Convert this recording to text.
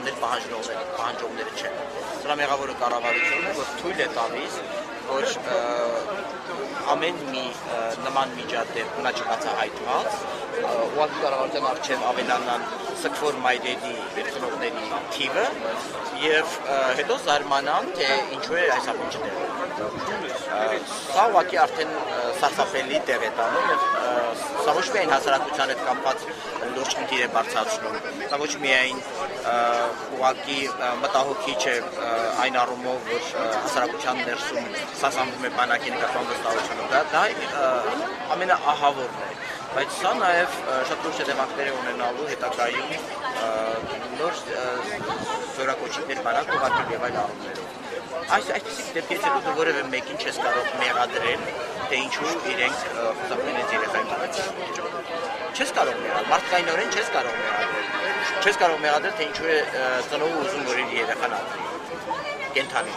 տանել պահանջողները չեն։ Սրա մեղավորը կառավարությունն է, որ թույլ է տալիս, որ ամեն մի նման միջադեպ նա չբացահայտված, ուղղակի կառավարության առջև ավելանան սգվոր մայրերի ծնողների թիվը եւ հետո զարմանան, թե ինչու է այս ամենը չտեղի։ Սա ուղղակի արդեն սարսափելի տեղ է տանում եւ սա ոչ միայն հասարակության հետ կապված լուրջ խնդիր է բարձրացնում, սա ոչ միայն ուղղակի մտահոգիչ է այն առումով, որ հասարակության ներսում սասանվում է բանակի նկատմամբ վստահությունը, դա ամենաահավորն է, բայց սա նաև շատ լուրջ հետևանքներ է ունենալու հետագայում նոր զորակոչիկներ բանակ ուղղակի եւ այլ առումներով։ Այսպիսի դեպքերից հետո դու որևէ մեկին չես կարող մեղադրել, թե ինչու իրենք խուսափել են երեխային հաջողություն։ Չես կարող մեղադրել, մարդկայնորեն չես կարող մեղադրել։ Չես կարող մեղադրել, թե ինչու է ծնողը ուզում, որ իր երեխան ապրի։ Կենդանի։